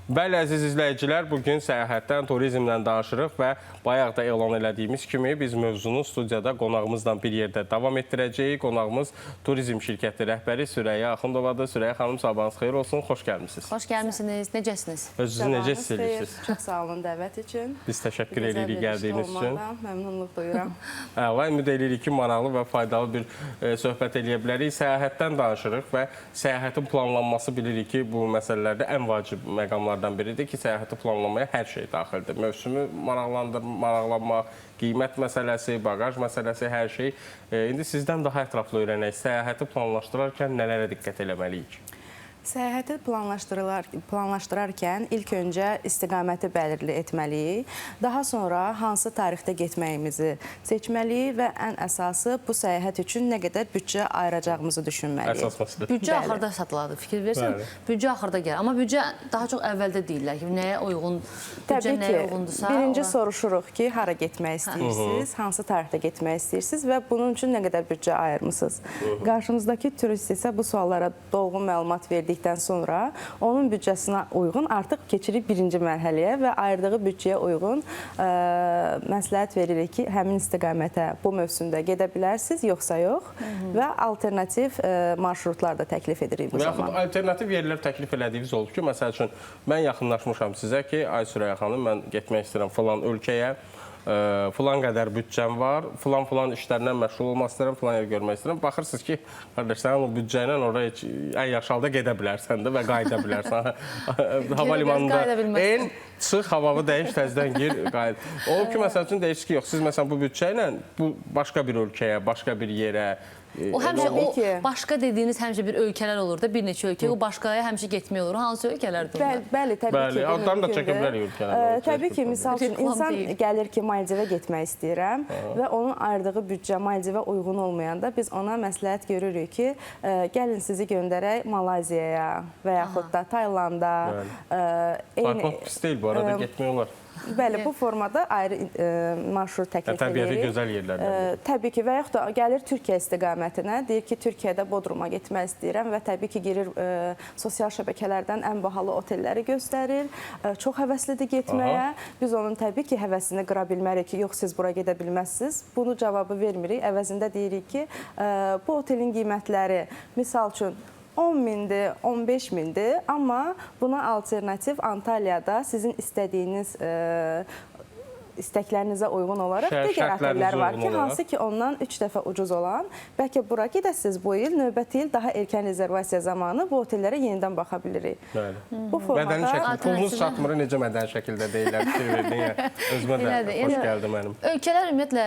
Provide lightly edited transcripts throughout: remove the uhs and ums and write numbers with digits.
Bəli, əziz izləyicilər, bugün səyahətdən, turizmdən danışırıq və bayaq da elan elədiyimiz kimi biz mövzunu studiyada qonağımızla bir yerdə davam etdirəcəyik. Qonağımız turizm şirkəti rəhbəri Sürəyya Axundovadır. Sürəyya xanım, sabahınız xeyir olsun, xoş gəlmişsiniz. Xoş gəlmişsiniz, necəsiniz? Özünüzü necə hiss edirsiniz? Çox sağ olun dəvət üçün. Biz təşəkkür edirik gəldiyiniz üçün. Məmnunluq duyuram. Ümid edirik ki, maraqlı və faydalı bir söhbət eləyə bilərik. Səyahətdən danışırıq və səyahətin planlanması bilirik ki, bu məsələlərdə ən vacib məqamlardan biridir ki, səyahəti planlamaya hər şey daxildir. Mövsümü maraqlanmaq, qiymət məsələsi, bagaj məsələsi, hər şey. İndi sizdən daha ətraflı öyrənək. Səyahəti planlaşdırarkən nələrə diqqət eləməliyik? Səyahəti planlaşdırarkən ilk öncə istiqaməti bəlirli etməliyik. Daha sonra hansı tarixdə getməyimizi seçməliyik və ən əsası bu səyahət üçün nə qədər büdcə ayıracağımızı düşünməliyik. Əsas məsələ. Büdcə axırda satıladı, fikir versən. Büdcə axırda gəlir. Amma büdcə daha çox əvvəldə deyirlər ki, nəyə uyğun, büdcə nəyə uyğundursa. Birinci soruşuruq ki, hara getmək istəyirsiniz, hansı tarixdə getmək istəyirsiniz və bunun üçün nə qədər büdcə ayırmısınız. Qarşımızdakı turist isə bu suallara dolğun məlumat verdikdən sonra onun büdcəsinə uyğun artıq keçirik birinci mərhələyə və ayırdığı büdcəyə uyğun məsləhət veririk ki, həmin istiqamətə bu mövsümdə gedə bilərsiniz, yoxsa yox və alternativ marşrutlar da təklif edirik bu zaman. Alternativ yerlər təklif elədiyiniz oldu ki, məsəl üçün, mən yaxınlaşmışam sizə ki, ay Sürəyya xanım, mən getmək istəyirəm falan ölkəyə, filan qədər büdcəm var, filan işlərlə məşğul olmaq istəyirəm, filan yer görmək istəyirəm. Baxırsınız ki, qardaş, sən o büdcə ilə oraya ən yaxşı halda gedə bilərsən də və qayıda bilərsən. Hava limanında en çıx, havavı dəyiş, təzdən gir, qayıd. O ki, məsəl üçün deyir ki, yox, siz məsələn bu büdcə ilə başqa bir ölkəyə, başqa bir yerə, O həmişə o başqa dediyiniz həmişə bir ölkələr olur da, bir neçə ölkə. O başqaya həmişə getmək olur. Hansı ölkələrdir onlar? Bəli, təbii ki. Adlarını da çəkə bilərik ölkələrdən. Təbii ki, misal üçün, insan gəlir ki, Maldivə getmək istəyirəm və onun ayırdığı büdcə Maldivə uyğun olmayanda biz ona məsləhət görürük ki, gəlin sizi göndərək Malayziyaya və yaxud da Taylanda. Bayqont pis deyil, bu arada getmək olar. Bəli, bu formada ayrı marşrut təklif edirik. Təbiəti gözəl yerlərdən. Təbii ki, və yaxud da gəlir Türkiyə istiqamətinə, deyir ki, Türkiyədə Bodruma getmək istəyirəm və təbii ki, girir sosial şəbəkələrdən ən bahalı otelləri göstərir, çox həvəslidir getməyə. Biz onun təbii ki, həvəsini qıra bilmərik ki, yox, siz bura gedə bilməzsiniz. Bunu cavabı vermirik, əvəzində deyirik ki, bu otelin qiymətləri, misal üçün, 10 mindir, 15 mindir, amma buna alternativ Antalyada sizin istədiyiniz istəklərinizə uyğun olaraq digər otellər var ki, hansı ki ondan 3 dəfə ucuz olan. Bəlkə bura gedəsiniz bu il, növbəti il daha erkən rezervasiya zamanı bu otellərə yenidən baxa bilirik. Bu formada... Pulunuz çatmır, necə mədəni şəkildə deyirlər, fikir verdin, özümə də xoş gəldi mənim. Ölkələr ümumiyyətlə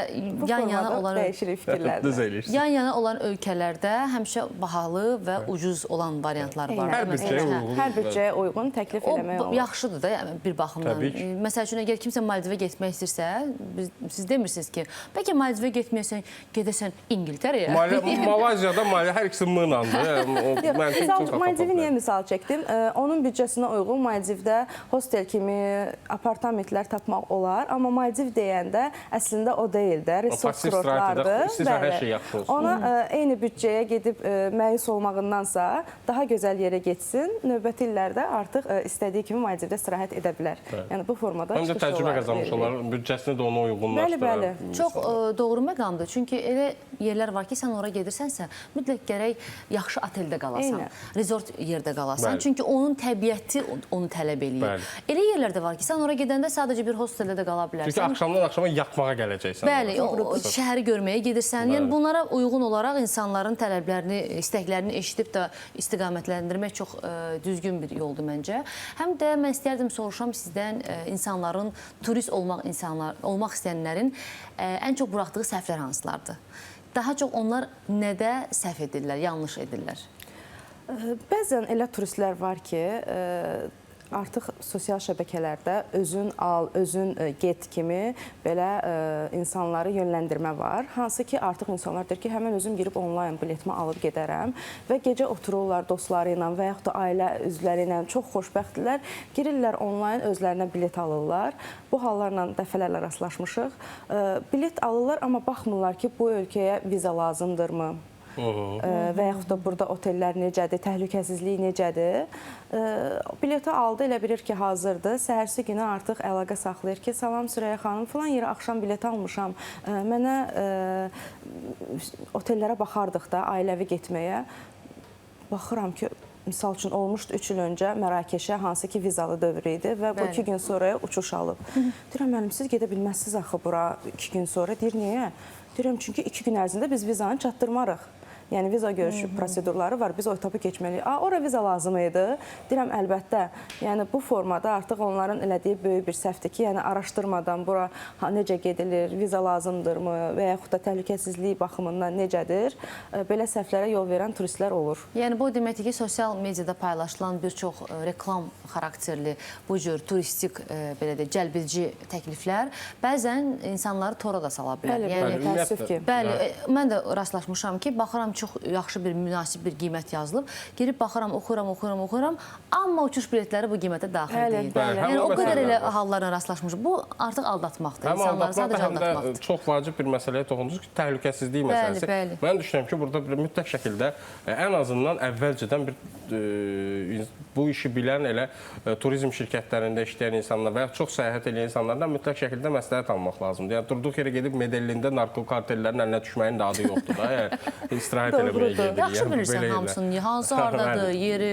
yan-yana olan... Dəyişirik fikirlərdir. Yan-yana olan ölkələrdə həmişə bahalı və ucuz olan variantlar var. Hər büdcəyə uyğun təklif eləmək olur. Yaxşıdır da bir baxımdan. Məsəl üçün, əgər kimsə Maldivə getmək istəyirsə, siz demirsiniz ki, bəlkə Maldivə getməyəsən, gedəsən İngiltərəyə. Malayziyada hər ikisi mınandır. Maldivi niyə misal çəkdim? Onun büdcəsinə uyğun Maldivdə hostel kimi apartamentlər tapmaq olar, amma Maldiv deyəndə əslində o deyil də, resort kurortlardır. Ona eyni büdcəyə gedib məyus olmağındansa daha gözəl yerə getsin, növbəti illərdə artıq istədiyi kimi Maldivdə istirahət edə bilər. Yəni bu formada çıxış olar. Həm də təcrübə qazanmış olar. Büdcəsini də ona uyğunlaşdırır. Bəli. Çox doğru məqamdır. Çünki elə yerlər var ki, sən ora gedirsənsə, mütləq gərək yaxşı oteldə qalasan, resort yerdə qalasan. Çünki onun təbiəti onu tələb eləyir. Elə yerlər də var ki, sən ora gedəndə sadəcə bir hosteldə də qala bilərsən. Çünki axşamdan axşama yatmağa gələcəksən. Bəli, şəhəri görməyə gedirsən. Yəni bunlara uyğun olaraq insanların tələblərini, istəklərini eşidib də istiqamətləndirmək çox düzgün bir yoldur məncə. Həm də mən istərdim soruşam sizdən insanların turist olmaq istəyənlərin ən çox buraxdığı səhvlər hansılardır? Daha çox onlar nədə səhv edirlər, yanlış edirlər? Bəzən elə turistlər var ki, artıq sosial şəbəkələrdə özün al, özün get kimi belə insanları yönləndirmə var. Hansı ki, artıq insanlar deyir ki, həmən özüm girib onlayn biletimi alıb gedərəm və gecə otururlar dostları ilə və yaxud da ailə üzvləri ilə çox xoşbəxtdirlər. Girirlər onlayn, özlərinə bilet alırlar. Bu hallarla dəfələrlə rastlaşmışıq. Bilet alırlar, amma baxmırlar ki, bu ölkəyə viza lazımdırmı? və yaxud da burada otellər necədir, təhlükəsizlik necədir. Bileti aldı, elə bilir ki, hazırdır. Səhərsi günü artıq əlaqə saxlayır ki, salam Süreyya xanım, filan yerə axşam bilet almışam. Mənə otellərə baxardıq da, ailəvi getməyə. Baxıram ki, misal üçün olmuşdu 3 il öncə Mərakeşə, hansı ki vizalı dövr idi və bu 2 gün sonraya uçuş alıb. Deyirəm, müəllim, siz gedə bilməzsiniz axı bura 2 gün sonra. Deyir, niyə? Deyirəm, çünki 2 gün ərzində biz vizanı çatdırmarıq. Yəni viza görüşü prosedurları var. Biz o etapı keçməliyik. Ora viza lazım idi. Deyirəm, əlbəttə. Yəni bu formada artıq onların elədiyi böyük bir səhvdir ki, yəni araşdırmadan bura necə gedilir, viza lazımdırmı və yaxud da təhlükəsizlik baxımından necədir? Belə səhvlərə yol verən turistlər olur. Yəni bu deməkdir ki, sosial mediada paylaşılan bir çox reklam xarakterli bu cür turistik belə də cəlbedici təkliflər bəzən insanları tora da sala bilər. Bəli, təəssüf ki. Bəli, mən də rastlaşmışam ki, baxıram çox yaxşı bir, münasib bir qiymət yazılıb. Girib baxıram, oxuyuram, amma uçuş biletləri bu qiymətə daxil deyil. Yəni o qədər elə hallarla rastlaşmışam. Bu artıq aldatmaqdır. İnsanları sadəcə aldatmaqdır. Həm çox vacib bir məsələyə toxundunuz ki, təhlükəsizlik məsələsi. Mən düşünürəm ki, burada bir mütləq şəkildə ən azından əvvəlcədən bu işi bilən elə turizm şirkətlərində işləyən insanlar və ya çox səyahət edən insanlardan mütləq şəkildə məsləhət almaq lazımdır. Yəni durduq yerə gedib Medellində narkokartellərin əlinə düşməyin də adı yoxdur da. Yəni istirahət eləməyə gedirik. Yaxşı bilirsən hamısını, hansı hardadır, yeri.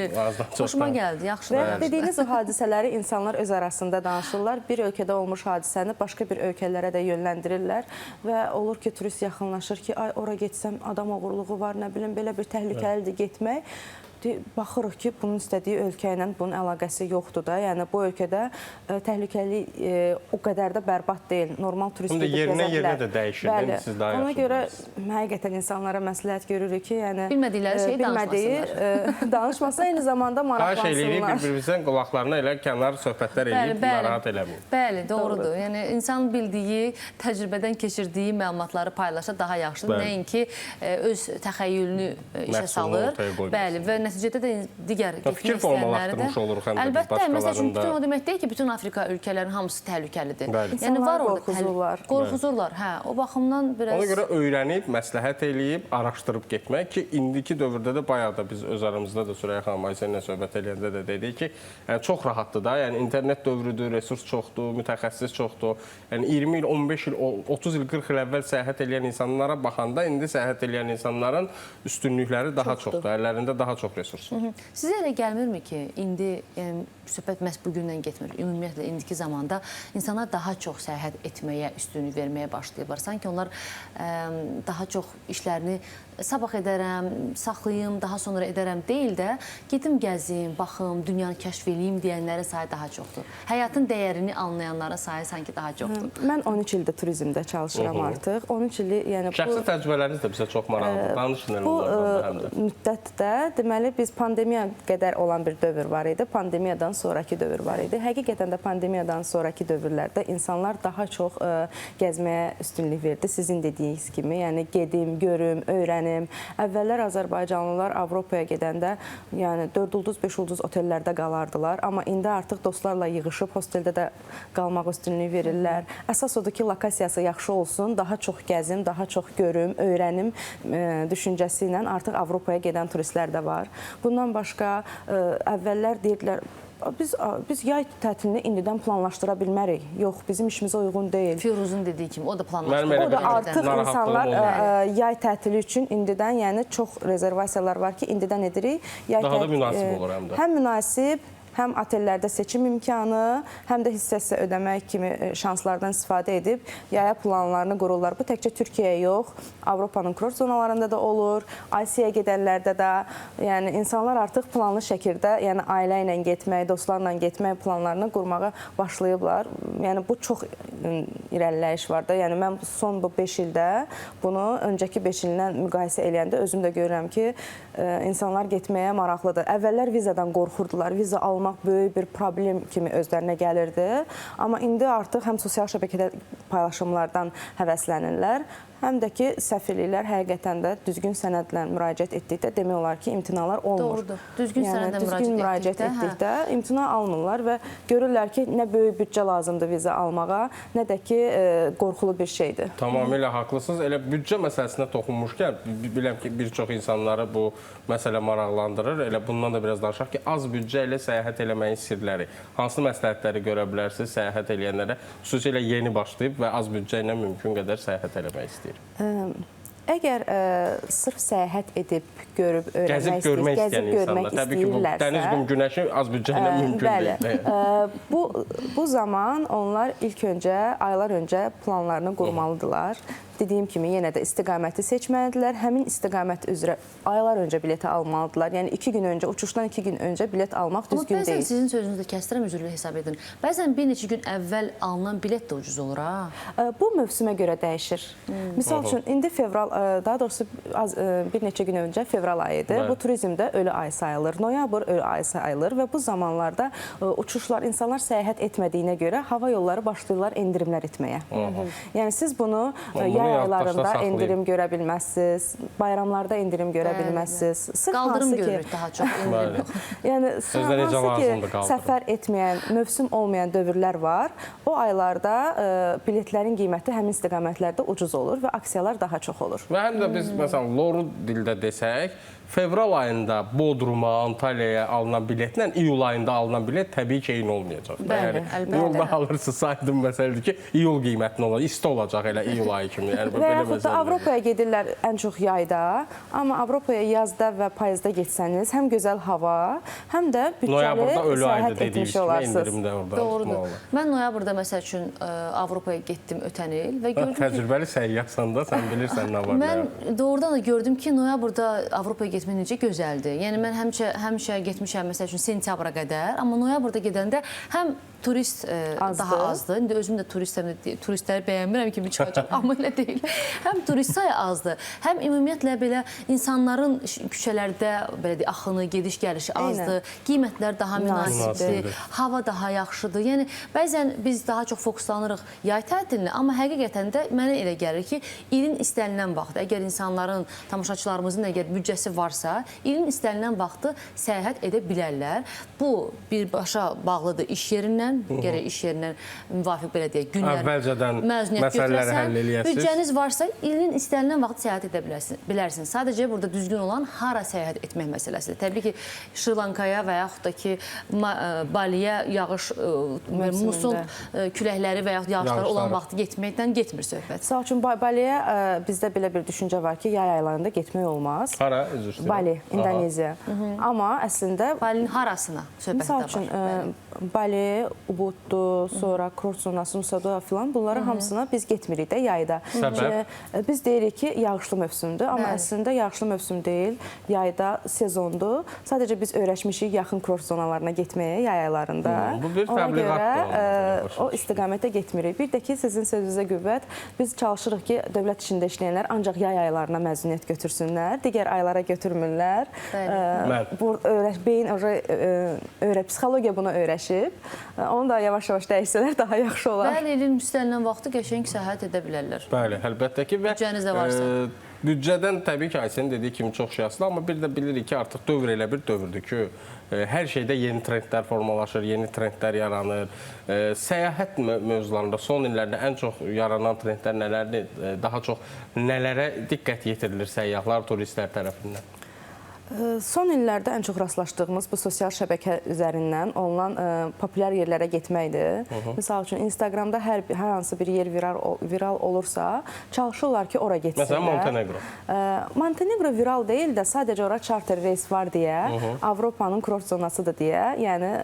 Xoşuma gəldi, yaxşı. Və dediyiniz o hadisələri insanlar öz arasında danışırlar. Bir ölkədə olmuş hadisəni başqa bir ölkələrə də yönləndirirlər və olur ki, turist yaxınlaşır ki, ay ora getsəm adam oğurluğu var, nə bilim belə bir təhlükəlidir getmək. Baxırıq ki, bunun istədiyi ölkə ilə bunun əlaqəsi yoxdur da. Yəni bu ölkədə təhlükəli o qədər də bərbad deyil. Normal turist gedib gəzə bilər. Yerinə də dəyişir. Bəli. Ona görə həqiqətən insanlara məsləhət görürük ki, yəni bilmədikləri şeyi danışmasınlar. Danışmasa eyni zamanda maraqlansınlar. Xahiş eləyirik bir-birimizdən qulaqlarına elə kənar söhbətlər eləyib narahat eləməyin. Bəli, doğrudur. Yəni insan bildiyi, təcrübədən keçirdiyi məlumatları paylaşa daha yaxşıdır. Nəinki öz təxəyyülünü işə salır. Bəli, və nəticədə də digər getmək istəyənləri də əlbəttə, məsəl üçün bütün o demək deyil ki, bütün Afrika ölkələrin hamısı təhlükəlidir. Yəni var orada qorxuzurlar. Hə, o baxımdan biraz. Ona görə öyrənib, məsləhət eləyib, araşdırıb getmək ki, indiki dövrdə də bayağı da biz öz aramızda da Süreyya xanım Ayşənlə söhbət eləyəndə də dedik ki, çox rahatdır da. Yəni internet dövrüdür, resurs çoxdur, mütəxəssis çoxdur. Yəni 20 il, 15 il, 30 il, 40 il əvvəl səyahət eləyən insanlara baxanda indi səyahət eləyən insanların üstünlükləri daha çoxdur. Əllərində daha çox resurs var. Sizə elə gəlmirmi ki, indi söhbət məhz bugündən getmir. Ümumiyyətlə, indiki zamanda insanlar daha çox səyahət etməyə, üstünlük verməyə başlayırlar. Sanki onlar daha çox işlərini sabah edərəm, saxlayım, daha sonra edərəm deyil də, gedim gəzim, baxım, dünyanı kəşf edeyim deyənlərin sayı daha çoxdur. Həyatın dəyərini anlayanların sayı sanki daha çoxdur. Mən 13 ildir turizmdə çalışıram artıq. 13 illik, yəni şəxsi təcrübələriniz də bizə çox maraqlıdır. Danışın elə onlardan həm də. Bu müddətdə deməli biz pandemiya qədər olan bir dövr var idi. Pandemiyadan sonraki dövr var idi. Həqiqətən də pandemiyadan sonraki dövrlərdə insanlar daha çox gəzməyə üstünlük verdi. Sizin dediyiniz kimi, yəni gedim, görüm, öyrənim. Əvvəllər Azərbaycanlılar Avropaya gedəndə, yəni 4 ulduz, 5 ulduz otellərdə qalardılar. Amma indi artıq dostlarla yığışıb hosteldə də qalmaq üstünlüyü verirlər. Əsas odur ki, lokasiyası yaxşı olsun, daha çox gəzim, daha çox görüm, öyrənim düşüncəsi ilə artıq Avropaya gedən turistlər də var. Bundan başqa əvvəllər deyirdilər, biz yay tətilini indidən planlaşdıra bilmərik. Yox, bizim işimizə uyğun deyil. Firuzun dediyi kimi, o da planlaşdırılır. O da artıq insanlar yay tətili üçün indidən, yəni çox rezervasiyalar var ki, indidən edirik. Daha da münasib olur həm də. Həm münasib, həm otellərdə seçim imkanı, həm də hissə ödəmək kimi şanslardan istifadə edib yaya planlarını qururlar. Bu təkcə Türkiyəyə yox, Avropanın kurort zonalarında da olur, Asiyaya gedənlərdə də, yəni insanlar artıq planlı şəkildə, yəni ailə ilə getmək, dostlarla getmək planlarını qurmağa başlayıblar. Yəni bu çox irəliləyiş var da. Yəni mən son bu 5 ildə bunu öncəki 5 ildən müqayisə eləyəndə özüm də görürəm ki, insanlar getməyə maraqlıdır. Əvvəllər vizadan qorxurdular, viza almaq böyük bir problem kimi özlərinə gəlirdi. Amma indi artıq həm sosial şəbəkədə paylaşımlardan həvəslənirlər, həm də ki, səfirliklər həqiqətən də düzgün sənədlə müraciət etdikdə demək olar ki, imtinalar olmur. Doğrudur. Düzgün sənədlə düzgün müraciət etdikdə imtina almırlar və görürlər ki, nə böyük büdcə lazımdır viza almağa, nə də ki, qorxulu bir şeydir. Tamamilə haqlısınız. Elə büdcə məsələsinə toxunmuşkən, biləm ki, bir çox insanları bu məsələ maraqlandırır. Elə bundan da biraz danışaq ki, az büdcə ilə səyahət eləməyin sirləri. Hansı məsləhətləri görə bilərsiniz səyahət eləyənlərə? Xüsusilə yeni başlayıb və az büdcə ilə mümkün qədər səyahət eləmək istəyir. Əgər sırf səyahət edib, görüb, öyrənmək görmək istəyən insanlar, təbii ki, bu dəniz, qum, günəşi az büdcə ilə mümkün deyil. Bu zaman onlar ilk öncə, aylar öncə planlarını qurmalıdırlar. Dediyim kimi, yenə də istiqaməti seçməlidirlər. Həmin istiqamət üzrə aylar öncə bileti almalıdırlar. Yəni 2 gün öncə, uçuşdan 2 gün öncə bilet almaq düzgün deyil. Amma bəzən sizin sözünüzdə kəstirəm, üzrlü hesab edin. Bəzən bir neçə gün əvvəl alınan bilet də ucuz olur, ha? Bu mövsümə görə dəyişir. Misal üçün, indi fevral, daha doğrusu bir neçə gün öncə fevral ayıdır. Bu turizmdə ölü ay sayılır. Noyabr ölü ay sayılır və bu zamanlarda uçuşlar, insanlar səyahət etmədiyinə görə hava yolları başlayırlar endirimlər etməyə. Yəni siz bunu yay aylarında endirim görə bilməzsiniz, bayramlarda endirim görə bilməzsiniz. Qaldırım görürük daha çox. Yəni, hansı ki, səfər etməyən, mövsüm olmayan dövrlər var, o aylarda biletlərin qiyməti həmin istiqamətlərdə ucuz olur və aksiyalar daha çox olur. Və həm də biz, məsələn, loru dildə desək, fevral ayında Bodruma, Antalyaya alınan biletlə iyul ayında alınan bilet təbii ki, eyni olmayacaq. Bəli, əlbəttə. İyulda alırsınız, aydın məsələdir ki, iyul qiymətli olacaq, isti olacaq elə iyul ayı kimi. Və yaxud da Avropaya gedirlər ən çox yayda, amma Avropaya yazda və payızda getsəniz, həm gözəl hava, həm də bütçəli səyahət etmiş olarsınız. Doğrudur. Mən noyabrda, məsəl üçün, Avropaya getdim ötən il və gördüm ki... Təcrübəli səyyahsan da, sən bilirsən nə var. Mən doğrudan da gördüm ki, noyabrda Avropaya getmək necə gözəldir. Yəni, mən həmişə getmişəm, məsəl üçün, sentyabra qədər, amma noyabrda gedəndə həm turist daha azdır. İndi özüm də turistləri bəyənmirəm kimi çıxacaq, amma elə deyil. Həm turist sayı azdır, həm ümumiyyətlə belə insanların küçələrdə belə deyək, axını, gediş-gəlişi azdır, qiymətlər daha münasibdir, hava daha yaxşıdır. Yəni, bəzən biz daha çox fokuslanırıq yay tətilinə, amma həqiqətən də mənə elə gəlir ki, ilin istənilən vaxtı, əgər insanların, tamaşaçılarımızın əgər büdcəsi varsa, ilin istənilən vaxtı səyahət edə bilərlər. Bu, birbaşa bağlıdır iş yerindən, gərək iş yerindən müvafiq belə deyək, günlər məzuniyyət götürəsən, büdcəniz varsa, ilin istənilən vaxt səyahət edə bilərsiniz. Sadəcə burada düzgün olan hara səyahət etmək məsələsidir. Təbii ki, Şri-Lankaya və yaxud da ki, Baliyə yağış, muson küləkləri və yaxud yağışları olan vaxtı getməkdən getmir söhbət. Sağ üçün, Baliyə bizdə belə bir düşüncə var ki, yay aylarında getmək olmaz. Hara? Bali, İndoneziya. Amma əslində... Balinin harasına söhbətdə var. Misal üçün, Bali, Ubuddu, sonra Kurort zonası, Nusa Dua filan, bunları hamısına biz getmirik də yayda. Səbəb? Biz deyirik ki, yağışlı mövsümdür, amma əslində yağışlı mövsüm deyil, yayda sezondur. Sadəcə biz öyrəşmişik yaxın kurort zonalarına getməyə yay aylarında. Bu bir təbliğatdır. O istiqamətə getmirik. Bir də ki, sizin sözünüzə qüvvət, biz çalışırıq ki, dövlət işində işləyənlər ancaq yay aylarına məzuniyyət götürsünlər, digər aylara götürmürlər. Beyin, psixologiya bunu öyrəşib. Onu da yavaş-yavaş dəyişsələr daha yaxşı olar. Bəli, ilin müstəlinən vaxtı qəşəng səyahət edə bilərlər. Bəli, əlbəttə ki. Büdcəniz də varsa. Büdcədən təbii ki, Ayşənin dediyi kimi çox şey asılı, amma bir də bilirik ki, artıq dövr elə bir dövrdür ki, hər şeydə yeni trendlər formalaşır, yeni trendlər yaranır. Səyahət mövzularında son illərdə ən çox yaranan trendlər nələrdir? Daha çox nələrə diqqət yetirilir səyyahlar, turistlər tərəfindən? Son illərdə ən çox rastlaşdığımız bu sosial şəbəkə üzərindən olunan populyar yerlərə getməkdir. Misal üçün, Instagramda hər hansı bir yer viral olursa, çalışırlar ki, ora getsinlər. Məsələn, Montenegro. Montenegro viral deyil də, sadəcə ora charter reys var deyə, Avropanın kurort zonasıdır deyə, yəni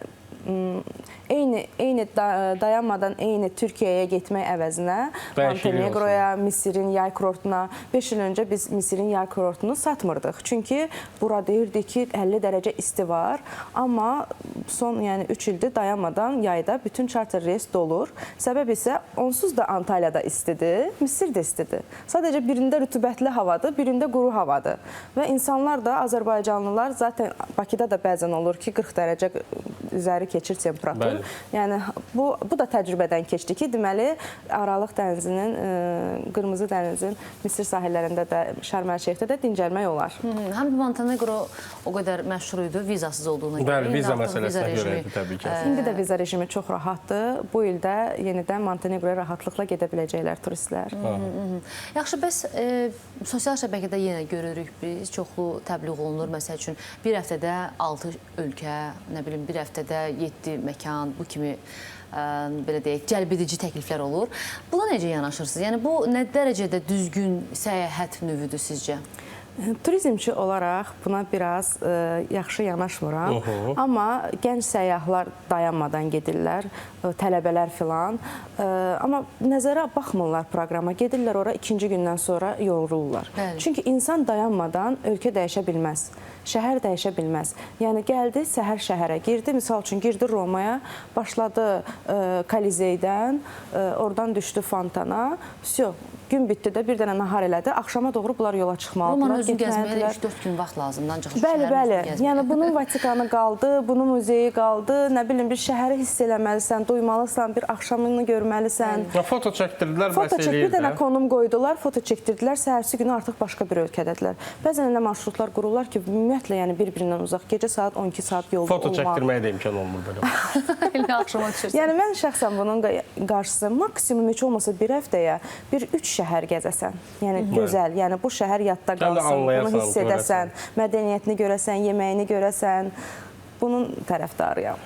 eyni dayanmadan eyni Türkiyəyə getmək əvəzinə Montenegroya, Misirin yay kurortuna 5 il öncə biz Misirin yay kurortunu satmırdıq. Çünki bura deyirdik ki, 50 dərəcə isti var, amma son 3 ildir dayanmadan yayda bütün charter reys dolur. Səbəb isə onsuz da Antalyada istidir, Misir də istidir. Sadəcə birində rütubətli havadır, birində quru havadır. Və insanlar da, Azərbaycanlılar zaten Bakıda da bəzən olur ki, 40 dərəcə üzəri keçir temperatur. Yəni bu da təcrübədən keçdi ki, deməli Aralıq dənizinin, Qırmızı dənizin Misir sahillərində də, Şərm el-Şeyxdə də dincəlmək olar. Həm də Montenegro o qədər məşhur idi, vizasız olduğuna görə. Bəli, viza məsələsinə görə idi təbii ki. İndi də viza rejimi çox rahatdır. Bu ildə yenidən Montenegroya rahatlıqla gedə biləcəklər turistlər. Yaxşı, bəs sosial şəbəkədə yenə görürük biz, çoxlu təbliğ olunur. Məsəl üçün, bir həftədə 6 ölkə, nə bilim, bir həftədə 7 məkan, bu kimi belə deyək, cəlbedici təkliflər olur. Buna necə yanaşırsınız? Yəni, bu nə dərəcədə düzgün səyahət növüdür sizcə? Turizmçi olaraq buna biraz yaxşı yanaşmıram. Amma gənc səyyahlar dayanmadan gedirlər, tələbələr filan. Amma nəzərə baxmırlar proqrama, gedirlər ora, ikinci gündən sonra yorulurlar. Çünki insan dayanmadan ölkə dəyişə bilməz. Şəhər dəyişə bilməz. Yəni, gəldi, səhər şəhərə girdi, misal üçün girdi Romaya, başladı Kolizeydən, oradan düşdü Fontana, gün bitdi də bir dənə nahar elədi, axşama doğru bunlar yola çıxmalıdırlar. Romanı özün gəzməyə 3-4 gün vaxt lazımdır, ancaq Bəli. Yəni, bunun Vatikanı qaldı, bunun muzeyi qaldı, nə bilim, bir şəhəri hiss eləməlisən, duymalısan, bir axşamını görməlisən. Foto çəkdirdilər, bəs eləyir də. Bir dənə konum qoydular, foto çəkdirdilər, səhərsi günü artıq başqa bir ölkədədirlər. Bəzən elə marşrutlar qururlar ki, ümumiyyətlə, yəni bir-birindən uzaq, gecə saat 12 saat yolda olmaq. Foto çəkdirməyə də imkan olmur belə. Elə axşama düşürsən. Yəni, mən şəxsən bunun qarşısı maksimum heç olmasa bir həftəyə bir 3 şəhər gəzəsən. Yəni, gözəl. Yəni, bu şəhər yadda qalsın, bunu hiss edəsən, mədəniyyətini görəsən, yeməyini görəsən. Bunun tərəfdarıyam.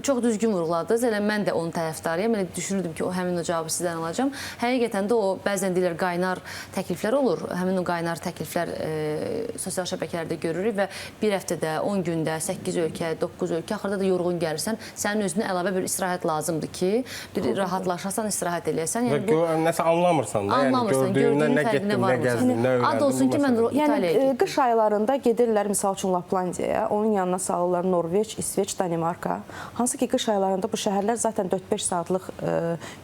Çox düzgün vurğuladınız. Elə mən də onun tərəfdarıyam. Elə düşünürdüm ki, həmin o cavabı sizdən alacağım. Həqiqətən də o, bəzən deyirlər, qaynar təkliflər olur. Həmin o qaynar təkliflər sosial şəbəkələrdə görürük və bir həftədə, 10 gündə, 8 ölkə, 9 ölkə, axırda da yorğun gəlirsən. Sənin özünə əlavə bir istirahət lazımdır ki, bir rahatlaşasan, istirahət eləyəsən. Və nəsə anlamırsan da, yəni gördüyündən nə getdim, nə gəzdim, nə öyrəndim. Ad olsun ki, mən İtaliyaya getdim. Qış aylarında gedirlər, misal üçün, Laplandiyaya, onun yanına salırlar Norveç, İsveç, Danimarka. Hansı ki, qış aylarında bu şəhərlər zaten 4-5 saatlıq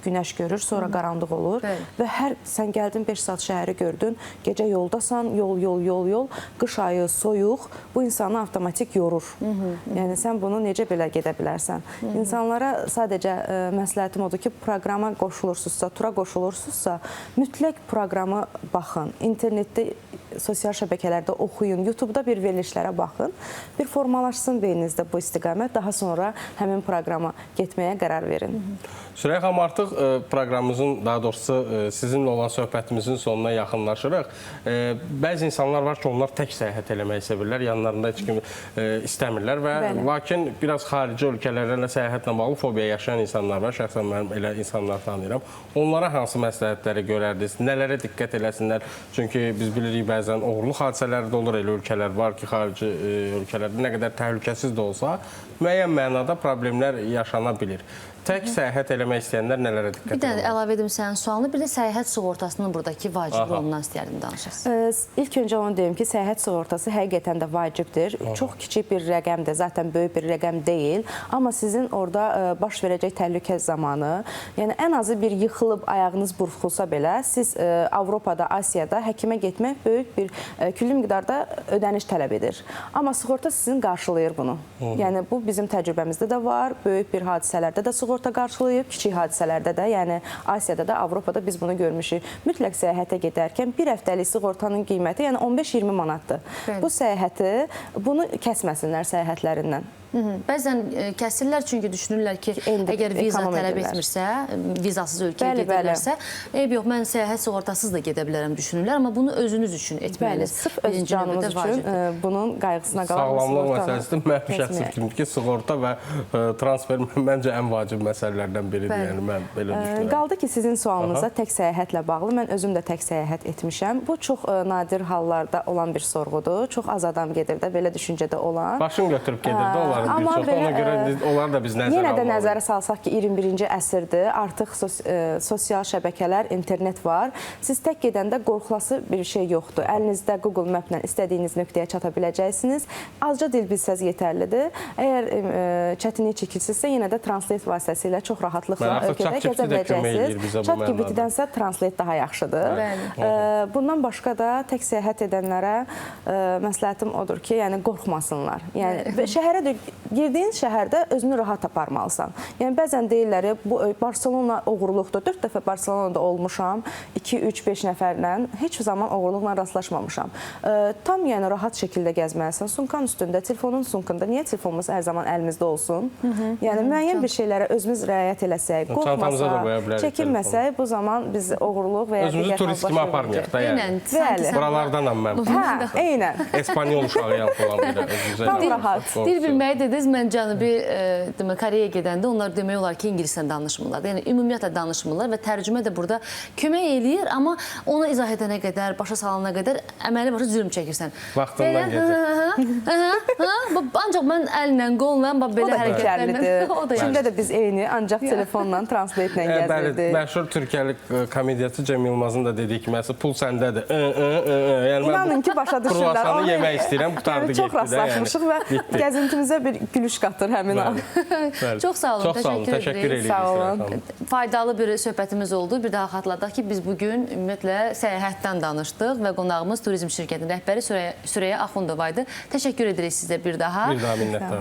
günəş görür, sonra qaranlıq olur və sən gəldin 5 saat şəhəri gördün, gecə yoldasan, yol, qış ayı, soyuq, bu insanı avtomatik yorur. Yəni, sən bunu necə belə gedə bilərsən? İnsanlara sadəcə məsləhətim odur ki, proqrama qoşulursunuzsa, tura qoşulursunuzsa, mütləq proqramı baxın, internetdə, sosial şəbəkələrdə oxuyun, YouTube-da bir verilişlərə baxın, bir formalaşsın beyninizdə bu istiqamət, daha sonra həmin proqrama getməyə qərar verin. Süreyya xanım, artıq proqramımızın, daha doğrusu sizinlə olan söhbətimizin sonuna yaxınlaşırıq. Bəzi insanlar var ki, onlar tək səyahət eləməyi sevirlər, yanlarında heç kim istəmirlər və lakin biraz xarici ölkələrlə səyahətlə bağlı fobiya yaşayan insanlar var. Şəxsən mənim elə insanlar tanıyıram. Onlara hansı məsləhətləri görərdiniz? Nələrə diqqət eləsinlər? Çünki biz bilirik, bəzən oğurluq hadisələri də olur, elə ölkələr var ki, xarici ölkələrdə nə qədər təhlükəsiz də olsa, müəyyən mənada problemlər yaşana bilir. Tək səyahət eləmək istəyənlər nələrə diqqət edirlər? Bir dənə əlavə edim sənin sualını, bir də səyahət sığortasının buradakı vacib rolundan istəyərdim danışasınız. İlk öncə onu deyim ki, səyahət sığortası həqiqətən də vacibdir. Çox kiçik bir rəqəmdir, zaten böyük bir rəqəm deyil. Amma sizin orada baş verəcək təhlükə zamanı, yəni ən azı bir yıxılıb ayağınız burxulsa belə, siz Avropada, Asiyada həkimə getmək böyük bir külli miqdarda ödəniş tələb edir. Amma sığorta sizin qarşılayır bunu. Yəni bu bizim təcrübəmizdə də var, böyük bir hadisələrdə də sığorta qarşılayıb, kiçik hadisələrdə də, yəni Asiyada da, Avropada biz bunu görmüşük. Mütləq səyahətə gedərkən bir həftəlik sığortanın qiyməti, yəni 15-20 manatdır. Bu səyahəti, bunu kəsməsinlər səyahətlərindən. Bəzən kəsirlər, çünki düşünürlər ki, əgər viza tələb etmirsə, vizasız ölkəyə gedirlərsə, yox, mən səyahət sığortasız da gedə bilərəm düşünürlər, amma bunu özünüz üçün etməlisiniz. Sırf öz canınız üçün bunun qayğısına qalan sağlamlıq məsələsidir. Mənim şəxsi fikrim ki, sığorta və transfer məncə ən vacib məsələlərdən biridir. Yəni, mən belə düşünürəm. Qaldı ki, sizin sualınıza tək səyahətlə bağlı, mən özüm də tək səyahət etmişəm. Bu çox nadir hallarda olan bir sorğudur. Çox az adam gedir də, belə düşüncədə olan. Başım götürüb gedir də onlar. Ona görə onlar da biz nəzərə almalıyıq. Yenə də nəzərə salsaq ki, 21-ci əsrdir, artıq sosial şəbəkələr, internet var. Siz tək gedəndə qorxulası bir şey yoxdur. Əlinizdə Google Map-lə istədiyiniz nöqtəyə çata biləcəksiniz. Azca dil bilsəz yetərlidir. Əgər çətinlik çəkirsinizsə, yenə də translate vasitəsilə çox rahatlıqla ölkədə gəzə biləcəksiniz. ChatGPT-dənsə translate daha yaxşıdır. Bundan başqa da tək səyahət edənlərə məsləhətim odur ki, yəni qorxmasınlar. Yəni şəhərə girdiyin şəhərdə özünü rahat aparmalısan. Yəni bəzən deyirlər, bu Barselona oğurluqdur. 4 dəfə Barselonada olmuşam, 2, 3, 5 nəfərlə. Heç zaman oğurluqla rastlaşmamışam. Tam yəni rahat şəkildə gəzməlisən. Sumkanın üstündə, telefonun sumkanda. Niyə telefonumuz hər zaman əlimizdə olsun? Yəni müəyyən bir şeylərə özümüz riayət eləsək, qorxmasaq, çəkinməsək, bu zaman biz oğurluq və ya özümüzü turist kimi aparmayaq da yəni. Bəli. Buralardanam mən. Hə, eynən. Espanyol uşağıyam falan bir də. Tam rahat. Dil bilməyi dediniz, mən Cənubi Koreyaya gedəndə onlar demək olar ki, ingilislə danışmırlar. Yəni ümumiyyətlə danışmırlar və tərcümə də burada kömək eləyir, amma onu izah edənə qədər, başa salana qədər əməli başa zülm çəkirsən. Vaxtından gedir. Ancaq mən əllə, qolla belə hərəkətlərlə. Şimdi də biz eyni, ancaq telefonla, translate ilə gəzirdik. Məşhur türkəli komediyaçı Cem Yılmazın da dediyi kimi, pul səndədir. İnanın ki, başa düşürlər. Kruvasanı yemək istəyirəm, qutardı getdi. Çox rastlaşmışıq və gəzintimizə bir gülüş qatır həmin an. Çox sağ olun, təşəkkür edirik. Sağ olun. Faydalı bir söhbətimiz oldu. Bir daha xatırladaq ki, biz bugün ümumiyyətlə səyahətdən danışdıq və qonağımız turizm şirkətinin rəhbəri Süreyya Axundova idi. Təşəkkür edirik sizə bir daha. Bir daha minnətdarım.